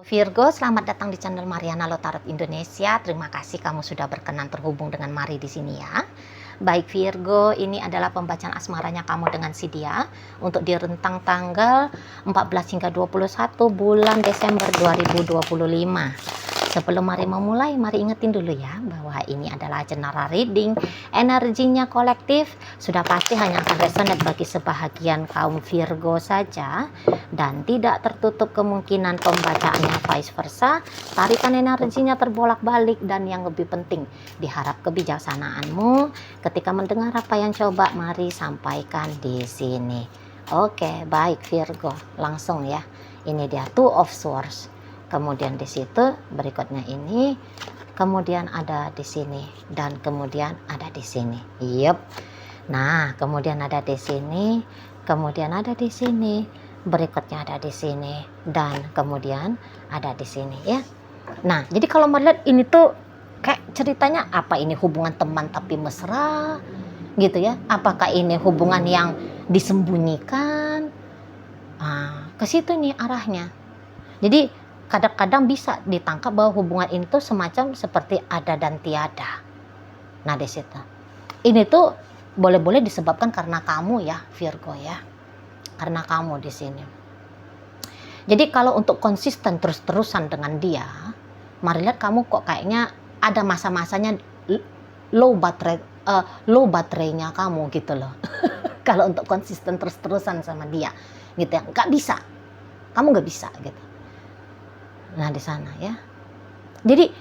Virgo, selamat datang di channel Mariana Lotarot Indonesia. Terima kasih kamu sudah berkenan terhubung dengan Mari di sini ya. Baik Virgo, ini adalah pembacaan asmaranya kamu dengan si dia untuk di rentang tanggal 14 hingga 21 bulan Desember 2025. Sebelum Mari memulai, Mari ingetin dulu ya bahwa ini adalah general reading, energinya kolektif, sudah pasti hanya akan resonate bagi sebahagian kaum Virgo saja dan tidak tertutup kemungkinan pembacaannya vice versa. Tarikan energinya terbolak-balik dan yang lebih penting, diharap kebijaksanaanmu ketika mendengar apa yang coba Mari sampaikan di sini. Oke, baik Virgo, langsung ya. Ini dia Two of Swords. Kemudian di situ berikutnya ini, kemudian ada di sini dan kemudian ada di sini. Yup. Nah, kemudian ada di sini, kemudian ada di sini, berikutnya ada di sini dan kemudian ada di sini ya. Nah, jadi kalau melihat ini tuh kayak ceritanya apa ini hubungan teman tapi mesra gitu ya? Apakah ini hubungan yang disembunyikan? Ke situ nih arahnya. Jadi kadang-kadang bisa ditangkap bahwa hubungan ini tuh semacam seperti ada dan tiada. Nah di situ, ini tuh boleh-boleh disebabkan karena kamu ya Virgo ya, karena kamu di sini. Jadi kalau untuk konsisten terus-terusan dengan dia, Mari lihat kamu kok kayaknya ada masa-masanya low baterainya kamu gitu loh. Kalau untuk konsisten terus-terusan sama dia, gitu ya, nggak bisa, kamu nggak bisa gitu. Nah di sana ya. Jadi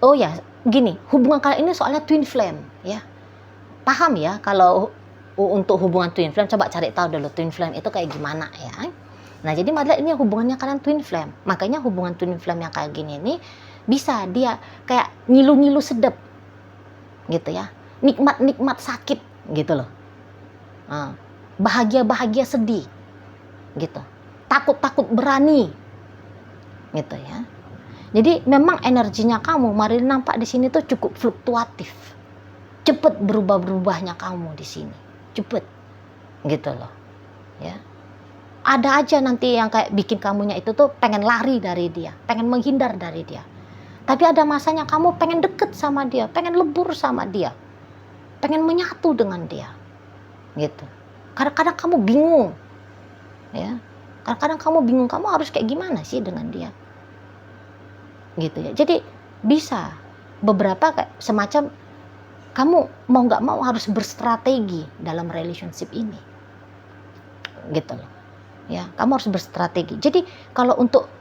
oh ya gini, hubungan kalian ini soalnya twin flame ya. Paham ya kalau untuk hubungan twin flame, coba cari tahu dulu twin flame itu kayak gimana ya. Nah jadi Madla ini hubungannya kalian twin flame. Makanya hubungan twin flame yang kayak gini nih bisa dia kayak ngilu-ngilu sedep gitu ya. Nikmat-nikmat sakit gitu loh. Bahagia-bahagia sedih gitu. Takut-takut berani gitu ya. Jadi memang energinya kamu Mari nampak di sini tuh cukup fluktuatif. Cepet berubah-berubahnya kamu di sini. Cepet gitu loh. Ya. Ada aja nanti yang kayak bikin kamunya itu tuh pengen lari dari dia, pengen menghindar dari dia. Tapi ada masanya kamu pengen deket sama dia, pengen lebur sama dia. Pengen menyatu dengan dia. Gitu. Kadang-kadang kamu bingung. Ya. Kadang-kadang kamu bingung kamu harus kayak gimana sih dengan dia. Gitu ya. Jadi bisa beberapa kayak semacam kamu mau nggak mau harus berstrategi dalam relationship ini gitu loh ya, kamu harus berstrategi. Jadi kalau untuk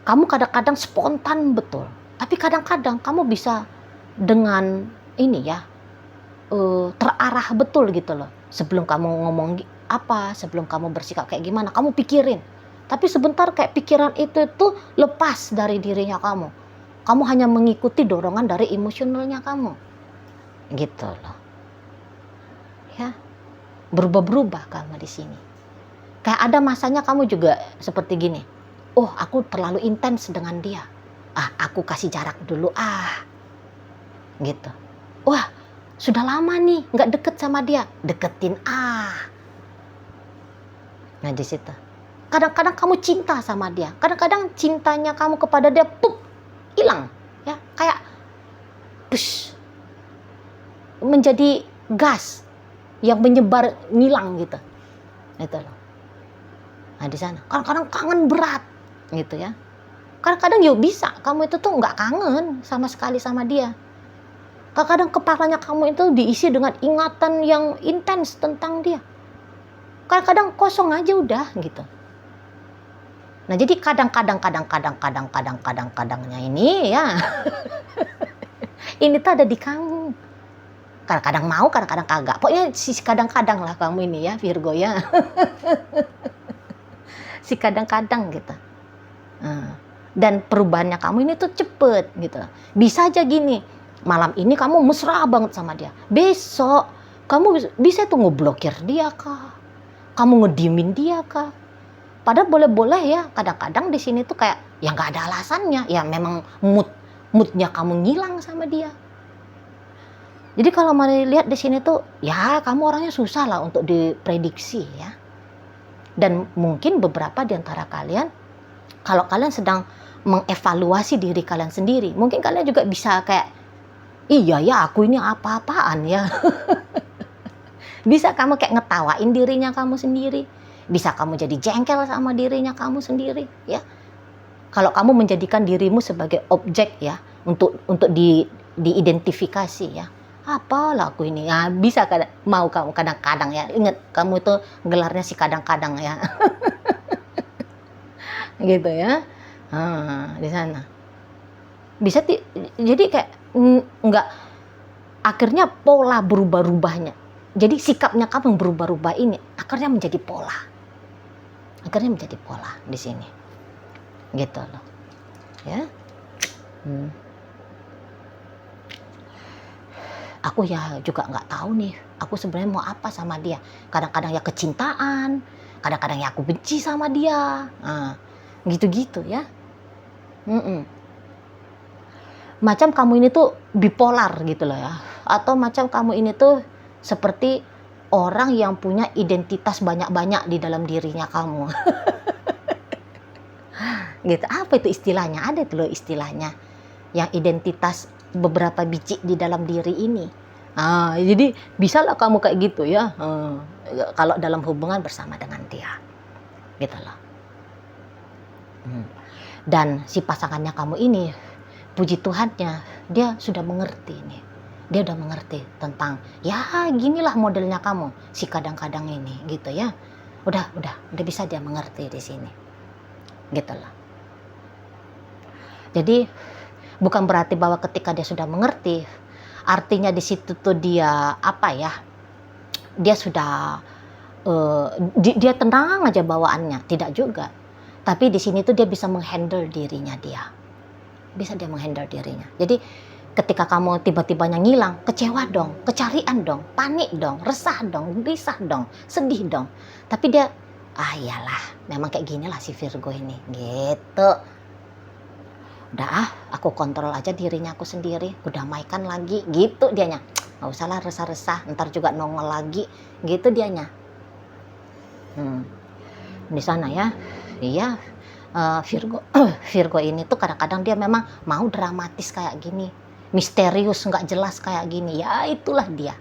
kamu kadang-kadang spontan betul, tapi kadang-kadang kamu bisa dengan ini ya terarah betul gitu loh. Sebelum kamu ngomong apa, sebelum kamu bersikap kayak gimana, kamu pikirin. Tapi sebentar kayak pikiran itu tuh lepas dari dirinya kamu. Kamu hanya mengikuti dorongan dari emosionalnya kamu. Gitu loh. Ya. Berubah-berubah kamu di sini. Kayak ada masanya kamu juga seperti gini. Oh, aku terlalu intens dengan dia. Aku kasih jarak dulu Gitu. Wah, sudah lama nih nggak deket sama dia. Deketin Nah di situ. Kadang-kadang kamu cinta sama dia, kadang-kadang cintanya kamu kepada dia hilang ya, kayak menjadi gas yang menyebar ngilang gitu. Itu loh. Nah di sana kadang-kadang kangen berat gitu ya. Kadang-kadang yuk bisa kamu itu tuh nggak kangen sama sekali sama dia. Kadang-kadang kepalanya kamu itu diisi dengan ingatan yang intens tentang dia. Kadang-kadang kosong aja udah gitu. Nah jadi kadang-kadangnya ini ya ini tuh ada di kamu. Kadang-kadang mau, kadang-kadang kagak. Pokoknya si kadang-kadang lah kamu ini ya Virgo ya. Si kadang-kadang gitu. Dan perubahannya kamu ini tuh cepet gitu. Bisa aja gini, malam ini kamu mesra banget sama dia. Besok kamu bisa tuh ngeblokir dia kah? Kamu ngediemin dia kah? Padahal boleh-boleh ya, kadang-kadang di sini tuh kayak ya nggak ada alasannya, ya memang moodnya kamu ngilang sama dia. Jadi kalau Mari lihat di sini tuh, ya kamu orangnya susah lah untuk diprediksi ya. Dan mungkin beberapa di antara kalian, kalau kalian sedang mengevaluasi diri kalian sendiri. Mungkin kalian juga bisa kayak, iya ya aku ini apa-apaan ya. Bisa kamu kayak ngetawain dirinya kamu sendiri. Bisa kamu jadi jengkel sama dirinya kamu sendiri ya. Kalau kamu menjadikan dirimu sebagai objek ya, untuk diidentifikasi ya. Apalah aku ini, ya, bisa mau kamu kadang-kadang ya. Ingat, kamu itu gelarnya si kadang-kadang ya. Gitu ya. Di sana. Bisa jadi kayak nggak, akhirnya pola berubah-ubahnya. Jadi sikapnya kamu yang berubah-ubah ini akhirnya menjadi pola. Akhirnya menjadi pola di sini. Gitu loh. Ya. Aku ya juga nggak tahu nih, aku sebenarnya mau apa sama dia. Kadang-kadang ya kecintaan, kadang-kadang ya aku benci sama dia. Gitu-gitu ya. Macam kamu ini tuh bipolar gitu loh ya. Atau macam kamu ini tuh seperti orang yang punya identitas banyak-banyak di dalam dirinya kamu. Gitu. Apa itu istilahnya? Ada tuh loh istilahnya. Yang identitas beberapa biji di dalam diri ini. Jadi bisalah kamu kayak gitu ya. Kalau dalam hubungan bersama dengan dia. Gitu loh. Dan si pasangannya kamu ini, puji Tuhannya, dia sudah mengerti nih. Dia udah mengerti tentang, ya ginilah modelnya kamu, si kadang-kadang ini, gitu ya. Udah bisa dia mengerti di sini. Gitu loh. Jadi bukan berarti bahwa ketika dia sudah mengerti, artinya di situ tuh dia apa ya? Dia sudah dia tenang aja bawaannya, tidak juga. Tapi di sini tuh dia bisa menghandle dirinya dia. Bisa dia menghandle dirinya. Jadi ketika kamu tiba-tibanya ngilang, kecewa dong, kecarian dong, panik dong, resah dong, risah dong, sedih dong. Tapi dia, iyalah, memang kayak gini lah si Virgo ini, gitu. Udah aku kontrol aja dirinya aku sendiri, ku damaikan lagi, gitu dianya. Nggak usah lah resah-resah, ntar juga nongol lagi, gitu dianya. Di sana ya, iya. Virgo ini tuh kadang-kadang dia memang mau dramatis kayak gini, misterius nggak jelas kayak gini, ya itulah dia.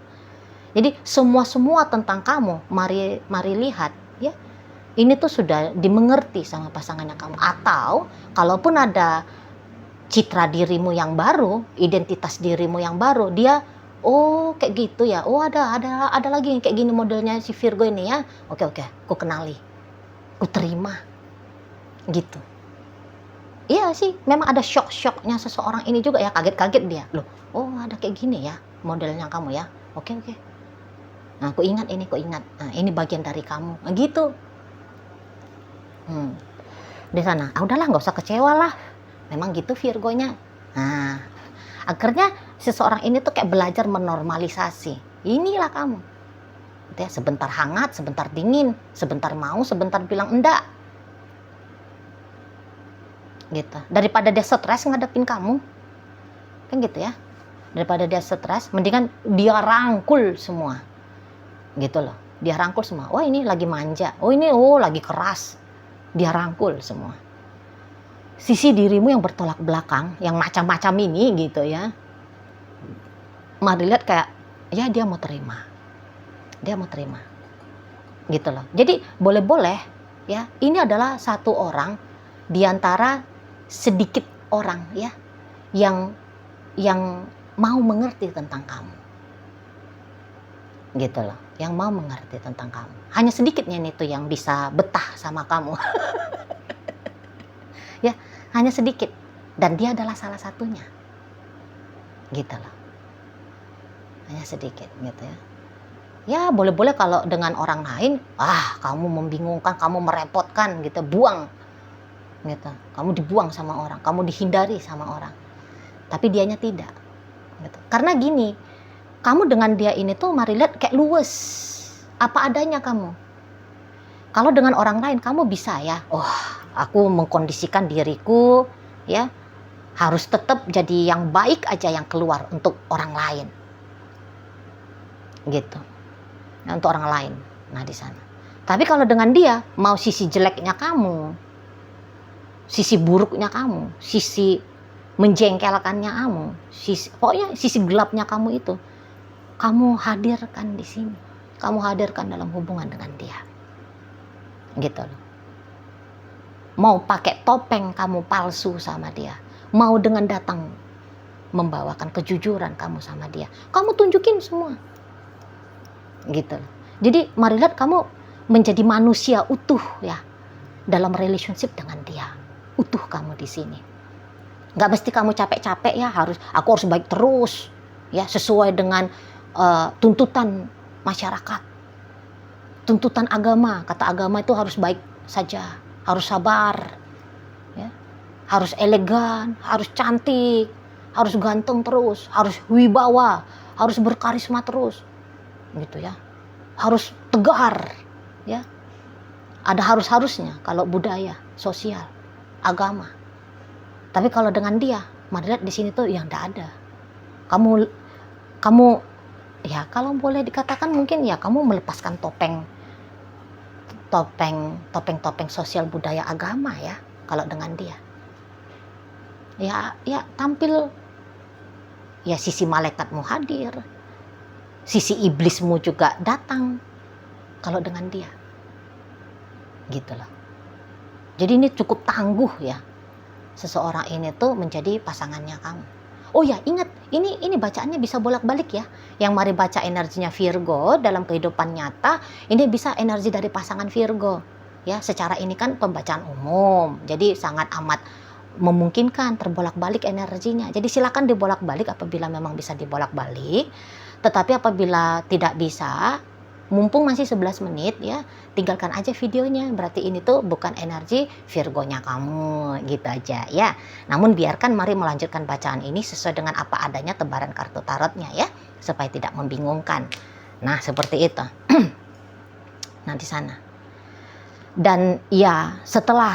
Jadi semua tentang kamu, mari lihat ya, ini tuh sudah dimengerti sama pasangannya kamu. Atau kalaupun ada citra dirimu yang baru, identitas dirimu yang baru, dia kayak gitu ya, ada lagi yang kayak gini modelnya si Virgo ini ya, oke, ku kenali, ku terima. Gitu. Iya sih, memang ada shock-shocknya seseorang ini juga ya, kaget-kaget dia. Loh, ada kayak gini ya modelnya kamu ya. Oke. Nah, aku ingat ini, Nah, ini bagian dari kamu. Nah, gitu. Di sana, udahlah nggak usah kecewa lah. Memang gitu Virgonya. Nah, akhirnya seseorang ini tuh kayak belajar menormalisasi. Inilah kamu. Gitu ya, sebentar hangat, sebentar dingin, sebentar mau, sebentar bilang enggak. Gitu. Daripada dia stres ngadepin kamu, kan gitu ya. Daripada dia stres, mendingan dia rangkul semua, gitu loh. Dia rangkul semua. Ini lagi manja. Ini lagi keras. Dia rangkul semua. Sisi dirimu yang bertolak belakang, yang macam-macam ini, gitu ya. Mari lihat kayak, ya dia mau terima. Dia mau terima, gitu loh. Jadi boleh-boleh, ya. Ini adalah satu orang diantara sedikit orang ya yang mau mengerti tentang kamu, gitu loh, yang mau mengerti tentang kamu. Hanya sedikitnya itu yang bisa betah sama kamu. Ya, hanya sedikit, dan dia adalah salah satunya, gitu loh. Hanya sedikit, gitu ya. Ya boleh-boleh kalau dengan orang lain, kamu membingungkan, kamu merepotkan, gitu, buang. Gitu. Kamu dibuang sama orang, kamu dihindari sama orang, tapi dianya tidak, gitu. Karena gini, kamu dengan dia ini tuh mari lihat kayak luwes, apa adanya kamu. Kalau dengan orang lain kamu bisa ya, aku mengkondisikan diriku ya, harus tetap jadi yang baik aja yang keluar untuk orang lain, gitu, untuk orang lain. Nah di sana. Tapi kalau dengan dia mau sisi jeleknya kamu, sisi buruknya kamu, sisi menjengkelkannya kamu, pokoknya sisi gelapnya kamu itu, kamu hadirkan di sini. Kamu hadirkan dalam hubungan dengan dia. Gitu loh. Mau pakai topeng kamu palsu sama dia, mau dengan datang membawakan kejujuran kamu sama dia, kamu tunjukin semua. Gitu loh. Jadi mari lihat kamu menjadi manusia utuh ya dalam relationship dengan dia. Utuh kamu di sini. Nggak mesti kamu capek-capek ya aku harus baik terus ya sesuai dengan tuntutan masyarakat, tuntutan agama. Kata agama itu harus baik saja, harus sabar, ya, harus elegan, harus cantik, harus ganteng terus, harus wibawa, harus berkarisma terus, gitu ya, harus tegar, ya. Ada harusnya kalau budaya, sosial, agama. Tapi kalau dengan dia, mari lihat di sini tuh yang tidak ada. Kamu ya kalau boleh dikatakan mungkin ya kamu melepaskan topeng sosial budaya agama ya kalau dengan dia. Ya tampil ya sisi malaikatmu hadir. Sisi iblismu juga datang kalau dengan dia. Gitu loh. Jadi ini cukup tangguh ya. Seseorang ini tuh menjadi pasangannya kamu. Oh ya, ingat, ini bacaannya bisa bolak-balik ya. Yang mari baca energinya Virgo dalam kehidupan nyata, ini bisa energi dari pasangan Virgo. Ya, secara ini kan pembacaan umum. Jadi sangat amat memungkinkan terbolak-balik energinya. Jadi silakan dibolak-balik apabila memang bisa dibolak-balik. Tetapi apabila tidak bisa, mumpung masih 11 menit ya, tinggalkan aja videonya. Berarti ini tuh bukan energi Virgonya kamu, gitu aja ya. Namun biarkan mari melanjutkan bacaan ini sesuai dengan apa adanya tebaran kartu tarotnya ya, supaya tidak membingungkan. Nah, seperti itu. Nah, di sana. Dan ya, setelah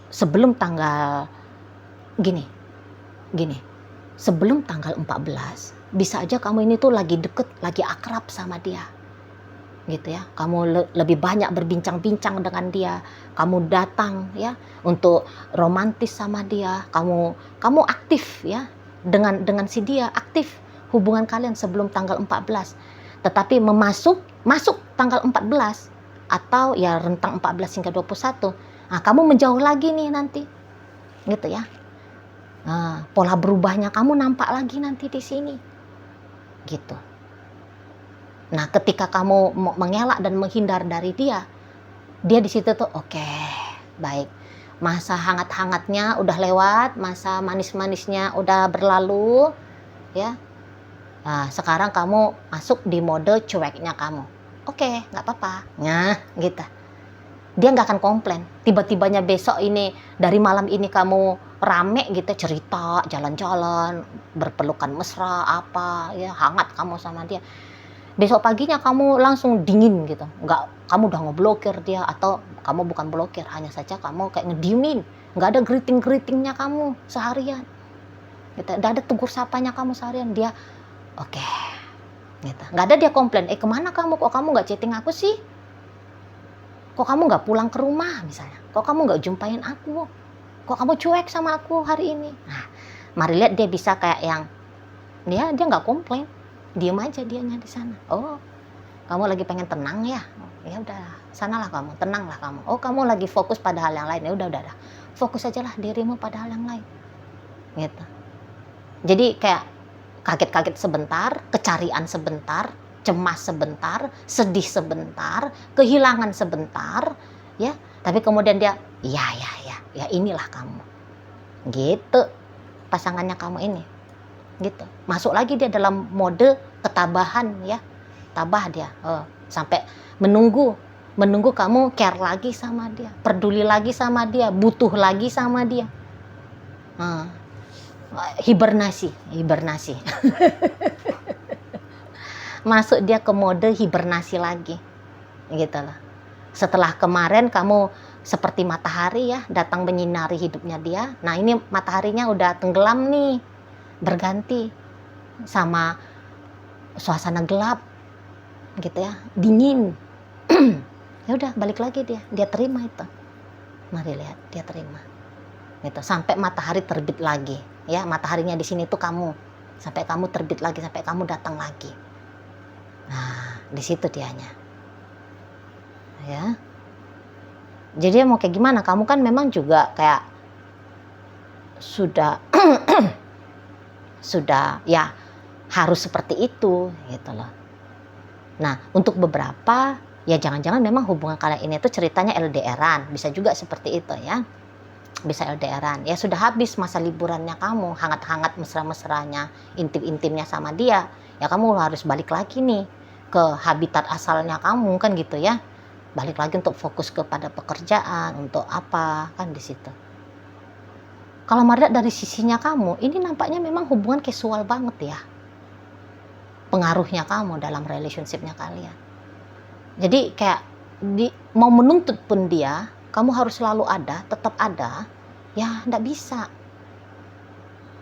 sebelum tanggal gini. Sebelum tanggal 14 bisa aja kamu ini tuh lagi deket, lagi akrab sama dia, gitu ya. Kamu lebih banyak berbincang-bincang dengan dia, kamu datang ya untuk romantis sama dia, kamu aktif ya dengan si dia, aktif hubungan kalian sebelum tanggal 14. Tetapi masuk tanggal 14 atau ya rentang 14 hingga 21, nah kamu menjauh lagi nih nanti, gitu ya. Nah, pola berubahnya kamu nampak lagi nanti di sini. Gitu. Nah, ketika kamu mengelak dan menghindar dari dia di situ tuh oke, baik. Masa hangat-hangatnya udah lewat, masa manis-manisnya udah berlalu, ya. Nah, sekarang kamu masuk di mode cueknya kamu. Oke, nggak apa-apa. Nah, gitu. Dia nggak akan komplain. Tiba-tibanya besok ini, dari malam ini kamu rame gitu, cerita, jalan-jalan, berpelukan mesra, apa, ya hangat kamu sama dia. Besok paginya kamu langsung dingin gitu. Kamu udah ngeblokir dia, atau kamu bukan blokir, hanya saja kamu kayak ngediemin. Nggak ada greeting-greetingnya kamu seharian. Gitu. Nggak ada tegur sapanya kamu seharian. Dia, oke. Gitu. Nggak ada dia komplain, kemana kamu, kok kamu nggak chatting aku sih? Kok kamu nggak pulang ke rumah misalnya? Kok kamu nggak jumpain aku? Kok kamu cuek sama aku hari ini? Nah, mari lihat dia bisa kayak yang dia nggak komplain, diem aja dianya di sana. Oh, kamu lagi pengen tenang ya? Ya udah, sanalah kamu, tenanglah kamu. Oh, kamu lagi fokus pada hal yang lain, ya udah, fokus ajalah dirimu pada hal yang lain. Gitu. Jadi kayak kaget-kaget sebentar, kecarian sebentar, cemas sebentar, sedih sebentar, kehilangan sebentar, ya. Tapi kemudian dia, ya inilah kamu. Gitu pasangannya kamu ini. Gitu. Masuk lagi dia dalam mode ketabahan ya. Tabah dia. Sampai menunggu kamu care lagi sama dia, peduli lagi sama dia, butuh lagi sama dia. Hibernasi. Masuk dia ke mode hibernasi lagi, gitu loh. Setelah kemarin kamu seperti matahari ya, datang menyinari hidupnya dia. Nah, ini mataharinya udah tenggelam nih, berganti sama suasana gelap, gitu ya, dingin. Ya udah, balik lagi dia terima itu. Mari lihat, dia terima. Gitu, sampai matahari terbit lagi. Ya, mataharinya di sini tuh kamu. Sampai kamu terbit lagi, sampai kamu datang lagi. Nah, di situ dianya. Ya. Jadi mau kayak gimana? Kamu kan memang juga kayak sudah sudah ya harus seperti itu gitu loh. Nah, untuk beberapa ya jangan-jangan memang hubungan kalian ini tuh ceritanya LDRan, bisa juga seperti itu ya. Bisa LDRan. Ya sudah habis masa liburannya kamu, hangat-hangat mesra-mesranya, intim-intimnya sama dia. Ya kamu harus balik lagi nih ke habitat asalnya kamu kan gitu ya. Balik lagi untuk fokus kepada pekerjaan, untuk apa kan di situ. Kalau Maria dari sisinya kamu, ini nampaknya memang hubungan casual banget ya. Pengaruhnya kamu dalam relationship-nya kalian. Jadi kayak mau menuntut pun dia, kamu harus selalu ada, tetap ada, ya enggak bisa.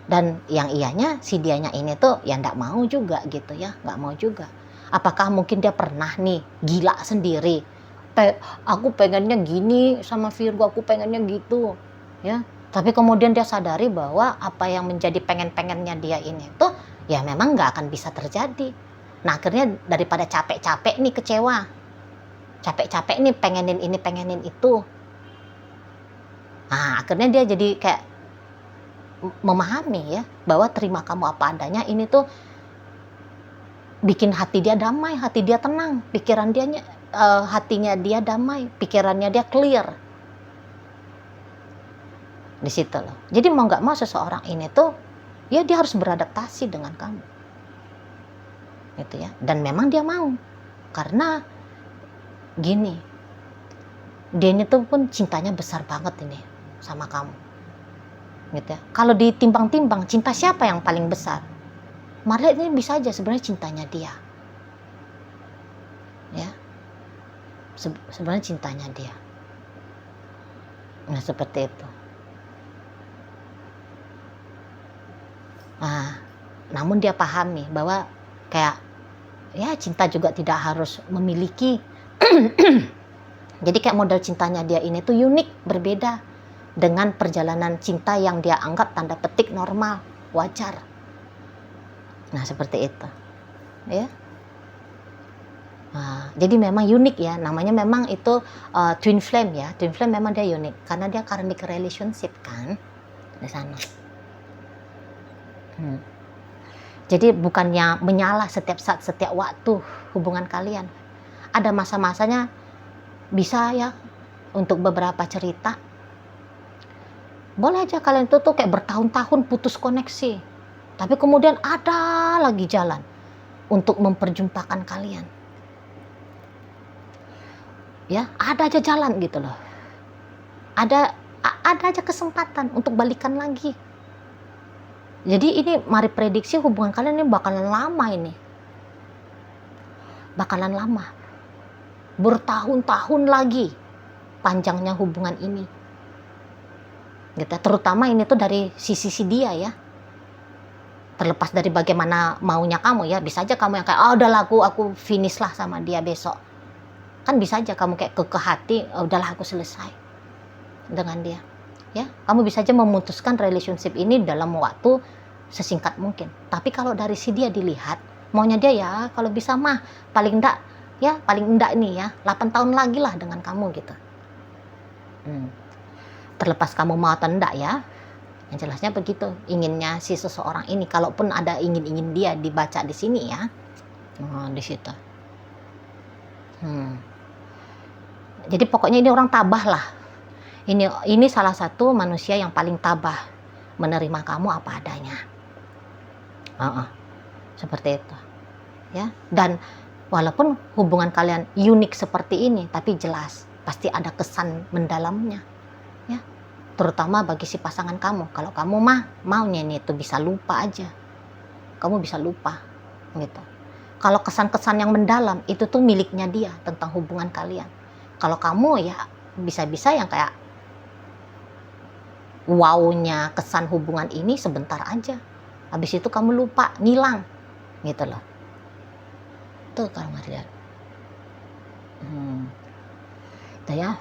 Dan yang ianya, si dianya ini tuh ya enggak mau juga gitu ya, enggak mau juga. Apakah mungkin dia pernah nih gila sendiri? Aku pengennya gini sama Virgo, aku pengennya gitu ya. Tapi kemudian dia sadari bahwa apa yang menjadi pengen-pengennya dia ini tuh ya memang nggak akan bisa terjadi. Nah akhirnya daripada capek-capek nih kecewa, capek-capek nih pengenin ini pengenin itu, nah akhirnya dia jadi kayak memahami ya bahwa terima kamu apa adanya ini tuh bikin hati dia damai, hati dia tenang, pikiran dia hatinya dia damai, pikirannya dia clear. Di situ loh. Jadi mau nggak mau seseorang ini tuh ya dia harus beradaptasi dengan kamu. Gitu ya. Dan memang dia mau. Karena gini. Dia ini tuh pun cintanya besar banget ini sama kamu. Gitu ya. Kalau ditimbang-timbang cinta siapa yang paling besar? Maria ini bisa aja sebenarnya cintanya dia. Ya. Sebenarnya cintanya dia. Nah seperti itu. Nah, namun dia pahami bahwa kayak ya cinta juga tidak harus memiliki. Jadi kayak model cintanya dia ini tuh unik, berbeda dengan perjalanan cinta yang dia anggap tanda petik normal, wajar. Nah seperti itu. Ya. Nah, jadi memang unik ya, namanya memang itu twin flame ya. Twin flame memang dia unik karena dia karmic relationship kan di sana. Jadi bukannya menyala setiap saat, setiap waktu hubungan kalian. Ada masa-masanya bisa ya untuk beberapa cerita. Boleh aja kalian tuh kayak bertahun-tahun putus koneksi. Tapi kemudian ada lagi jalan untuk memperjumpakan kalian. Ya, ada aja jalan gitu loh. Ada aja kesempatan untuk balikan lagi. Jadi ini mari prediksi hubungan kalian ini bakalan lama ini. Bakalan lama. Bertahun-tahun lagi panjangnya hubungan ini. Gitu. Terutama ini tuh dari sisi dia ya. Terlepas dari bagaimana maunya kamu ya. Bisa aja kamu yang kayak, udahlah aku finish lah sama dia besok. Kan bisa aja kamu kayak kekeh hati, udahlah aku selesai dengan dia. Ya, kamu bisa aja memutuskan relationship ini dalam waktu sesingkat mungkin. Tapi kalau dari si dia dilihat, maunya dia ya kalau bisa mah paling enggak nih ya 8 tahun lagi lah dengan kamu gitu. Terlepas kamu mau atau enggak ya, yang jelasnya begitu inginnya si seseorang ini. Kalaupun ada ingin dia dibaca di sini ya, di situ. Jadi pokoknya ini orang tabah lah. Ini salah satu manusia yang paling tabah menerima kamu apa adanya. Seperti itu. Ya, dan walaupun hubungan kalian unik seperti ini, tapi jelas pasti ada kesan mendalamnya. Ya. Terutama bagi si pasangan kamu. Kalau kamu maunya ini tuh bisa lupa aja. Kamu bisa lupa gitu. Kalau kesan-kesan yang mendalam itu tuh miliknya dia tentang hubungan kalian. Kalau kamu ya bisa-bisa yang kayak wow-nya kesan hubungan ini sebentar aja. Habis itu kamu lupa, ngilang. Gitu loh. Tuh kalau Maria. Itu ya.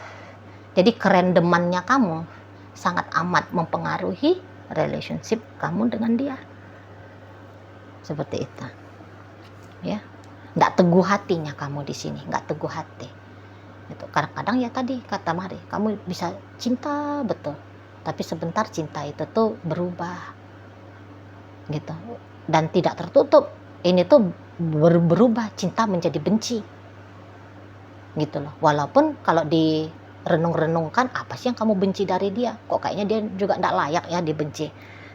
Jadi kerandomannya kamu sangat amat mempengaruhi relationship kamu dengan dia. Seperti itu. Ya. Nggak teguh hatinya kamu di sini, nggak teguh hati. Itu kadang-kadang ya tadi kata Mari, kamu bisa cinta betul, tapi sebentar cinta itu tuh berubah, gitu, dan tidak tertutup. Ini tuh berubah cinta menjadi benci, gitu loh. Walaupun kalau direnung-renungkan, apa sih yang kamu benci dari dia? Kok kayaknya dia juga nggak layak ya dibenci.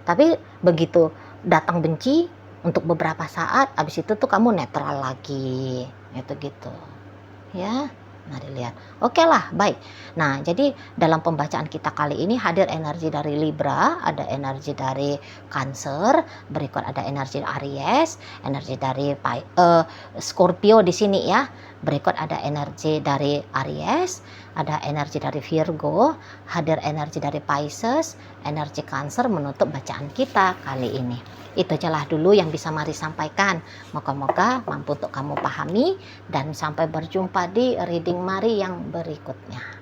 Tapi begitu datang benci untuk beberapa saat, habis itu tuh kamu netral lagi, gitu ya. Mari lihat. Oke lah, baik. Nah, jadi dalam pembacaan kita kali ini hadir energi dari Libra, ada energi dari Cancer, berikut ada energi Aries, energi dari Scorpio di sini ya. Berikut ada energi dari Aries, ada energi dari Virgo, hadir energi dari Pisces, energi Cancer menutup bacaan kita kali ini. Itu ajalah dulu yang bisa Mari sampaikan. Moga-moga mampu untuk kamu pahami, dan sampai berjumpa di reading Mari yang berikutnya.